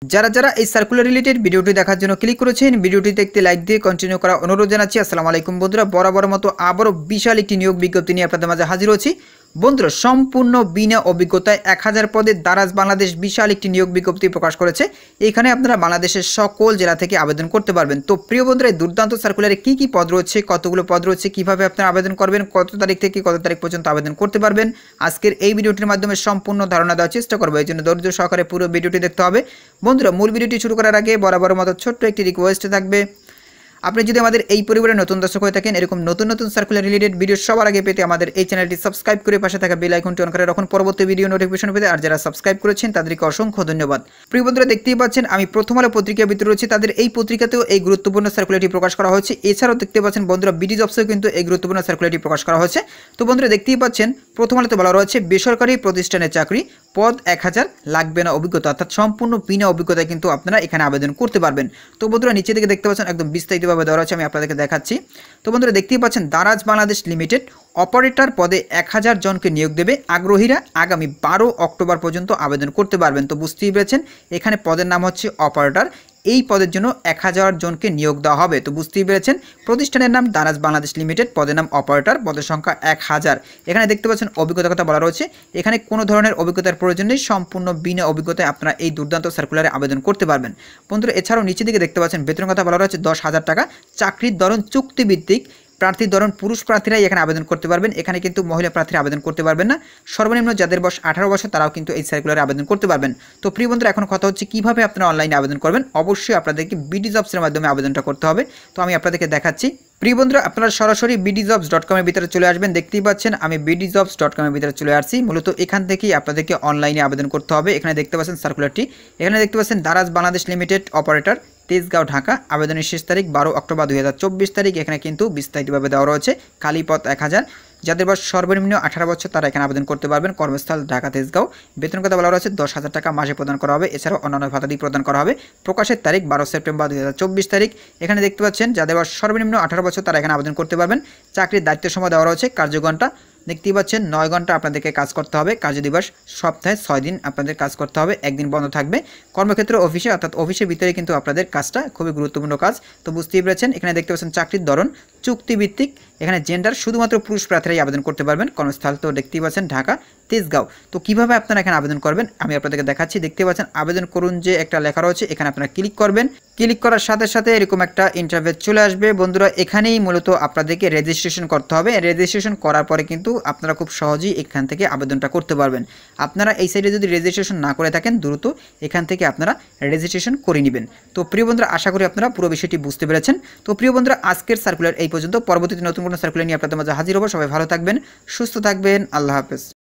যারা এই circular related ভিডিওটি দেখার জন্য ক্লিক করেছেন, ভিডিওটি দেখতে লাইক দিয়ে কন্টিনিউ করা অনুরোধ জানাচ্ছি। আসসালামু আলাইকুম বন্ধুরা, বরাবর মতো আবারও বিশাল একটি নিয়োগ বিজ্ঞপ্তি নিয়ে আপনাদের মাঝে হাজির হচ্ছি। বন্ধুরা, সম্পূর্ণ বিনা অভিজ্ঞতায় 1000 পদে দারাজ বাংলাদেশ বিশাল একটি নিয়োগ বিজ্ঞপ্তি প্রকাশ করেছে। এখানে আপনারা বাংলাদেশের সকল জেলা থেকে আবেদন করতে পারবেন। তো প্রিয় বন্ধুরা, এই দুর্দান্ত সার্কুলারে কি পদ রয়েছে, কতগুলো পদ রয়েছে, কিভাবে আপনারা আবেদন করবেন, কত তারিখ থেকে কত তারিখ পর্যন্ত আবেদন করতে পারবেন, আজকের এই ভিডিওটির মাধ্যমে সম্পূর্ণ ধারণা দেওয়ার চেষ্টা করবো। এই জন্য ধৈর্য সহকারে পুরো ভিডিওটি দেখতে হবে। বন্ধুরা, মূল ভিডিওটি শুরু করার আগে বরাবর মতো ছোট্ট একটি রিকোয়েস্ট থাকবে, আপনি যদি আমাদের এই পরিবারে নতুন দর্শক হয়ে থাকেন, এরকম নতুন সার্কুলার রিলেটেড ভিডিও সবার আগে পেতে আমাদের এই চ্যানেলটি সাবস্ক্রাইব করে পাশে থাকা বেল আইকনটি অন করে রাখুন পরবর্তী ভিডিও নোটিফিকেশন পেতে। আর যারা সাবস্ক্রাইব করেছেন তাদেরকে অসংখ্য ধন্যবাদ। প্রিয় বন্ধুরা, দেখতেই পাচ্ছেন আমি প্রথম আলো পত্রিকার ভিতরে রয়েছে, তাদের এই পত্রিকাতেও এই গুরুত্বপূর্ণ সার্কুলারটি প্রকাশ করা হয়েছে। এছাড়াও দেখতে পাচ্ছেন বন্ধুরা, বিডি জবসেও কিন্তু এই গুরুত্বপূর্ণ সার্কুলারটি প্রকাশ করা হয়েছে। তো বন্ধুরা, দেখতেই পাচ্ছেন প্রথম আলোতে বলা রয়েছে বেসরকারি প্রতিষ্ঠানের চাকরি, পদ 1000, লাগবে না অভিজ্ঞতা, অর্থাৎ সম্পূর্ণ বিনা অভিজ্ঞতায় কিন্তু আপনারা এখানে আবেদন করতে পারবেন। তো বন্ধুরা, নিচে দিকে দেখতে পাচ্ছেন একদম বিস্তারিতভাবে দেওয়া রয়েছে, আমি আপনাদেরকে দেখাচ্ছি। তো বন্ধুরা, দেখতেই পাচ্ছেন দারাজ বাংলাদেশ লিমিটেড অপারেটর পদে 1000 জনকে নিয়োগ দেবে। আগ্রহীরা আগামী 12 অক্টোবর পর্যন্ত আবেদন করতে পারবেন। তো বুঝতেই পেরেছেন এখানে পদের নাম হচ্ছে অপারেটর। এই পদের জন্য 1000 জনকে নিয়োগ দেওয়া হবে। তো বুঝতেই পেরেছেন প্রতিষ্ঠানের নাম দারাজ বাংলাদেশ লিমিটেড, পদের নাম অপারেটর, পদের সংখ্যা 1000। এখানে দেখতে পাচ্ছেন অভিজ্ঞতার কথা বলা রয়েছে। এখানে কোনো ধরনের অভিজ্ঞতার প্রয়োজন নেই, সম্পূর্ণ বিনা অভিজ্ঞতায় আপনারা এই দুর্দান্ত সার্কুলারে আবেদন করতে পারবেন। বন্ধুরা, এছাড়াও নিচে দিকে দেখতে পাচ্ছেন বেতনের কথা বলা রয়েছে 10,000 টাকা। চাকরির ধরন চুক্তিভিত্তিক, প্রার্থীর ধরন পুরুষ প্রার্থীরাই এখানে আবেদন করতে পারবেন। এখানে কিন্তু মহিলা প্রার্থীরা আবেদন করতে পারবেন না। সর্বনিম্ন যাদের বয়স 18 বছর তারাও কিন্তু এই সার্কুলারে আবেদন করতে পারবেন। তো প্রিয় বন্ধুরা, এখন কথা হচ্ছে কিভাবে আপনারা অনলাইনে আবেদন করবেন। অবশ্যই আপনাদেরকে বিডি জবসের মাধ্যমে আবেদনটা করতে হবে। তো আমি আপনাদেরকে দেখাচ্ছি। প্রিয় বন্ধুরা, আপনারা সরাসরি bdjobs.com এর ভিতরে চলে আসবেন। দেখতেই পাচ্ছেন আমি bdjobs.com এর ভিতরে চলে আসছি। মূলত এখান থেকেই আপনাদেরকে অনলাইনে আবেদন করতে হবে। এখানে দেখতে পাচ্ছেন সার্কুলারটি, এখানে দেখতে পাচ্ছেন দারাজ বাংলাদেশ লিমিটেড অপারেটর, তেজগাঁও, ঢাকা। আবেদনের শেষ তারিখ 12 অক্টোবর 2024 তারিখ। এখানে কিন্তু বিস্তারিতভাবে দেওয়া রয়েছে। খালি পদ 1000, যাদের বয়স সর্বনিম্ন 18 বছর তারা এখানে আবেদন করতে পারবেন। কর্মস্থল ঢাকা, তেজগাঁও। বেতন কথা বলা রয়েছে 10,000 টাকা মাসে প্রদান করা হবে। এছাড়াও অন্যান্য ভাতাদি প্রদান করা হবে। প্রকাশের তারিখ 12 সেপ্টেম্বর 2024 তারিখ। এখানে দেখতে পাচ্ছেন যাদের বয়স সর্বনিম্ন 18 বছর তারা এখানে আবেদন করতে পারবেন। চাকরির দায়িত্ব সময় দেওয়া রয়েছে কার্যঘণ্টা, দেখতেই পাচ্ছেন 9 ঘন্টা আপনাদেরকে কাজ করতে হবে। কার্যদিবস সপ্তাহে 6 দিন আপনাদের কাজ করতে হবে, একদিন বন্ধ থাকবে। কর্মক্ষেত্র অফিসে, অর্থাৎ অফিসের ভিতরে কিন্তু আপনাদের কাজটা খুবই গুরুত্বপূর্ণ কাজ। তো বুঝতেই পেরেছেন এখানে দেখতে পাচ্ছেন চাকরির ধরন চুক্তিভিত্তিক। এখানে জেন্ডার শুধুমাত্র পুরুষ প্রার্থীরাই আবেদন করতে পারবেন। কর্মস্থল তো দেখতেই পাচ্ছেন ঢাকা, তেজগাঁও। তো কিভাবে আপনারা এখানে আবেদন করবেন আমি আপনাদেরকে দেখাচ্ছি। দেখতে পাচ্ছেন আবেদন করুন যে একটা লেখা রয়েছে, এখানে আপনারা ক্লিক করবেন। ক্লিক করার সাথে সাথে এরকম একটা ইন্টারফেস চলে আসবে। বন্ধুরা, এখানেই মূলত আপনাদেরকে রেজিস্ট্রেশন করতে হবে। রেজিস্ট্রেশন করার পরে কিন্তু আপনারা খুব সহজেই এখান থেকে আবেদনটা করতে পারবেন। আপনারা এই সাইডে যদি রেজিস্ট্রেশন না করে থাকেন, দ্রুত এখান থেকে আপনারা রেজিস্ট্রেশন করে নেবেন। তো প্রিয় বন্ধুরা, আশা করি আপনারা পুরো বিষয়টি বুঝতে পেরেছেন। তো প্রিয় বন্ধুরা, আজকের সার্কুলার এই পর্যন্ত। পরবর্তীতে নতুন কোনো সার্কুলার নিয়ে আপনাদের মাঝে হাজির হবো। সবাই ভালো থাকবেন, সুস্থ থাকবেন। আল্লাহ হাফেজ।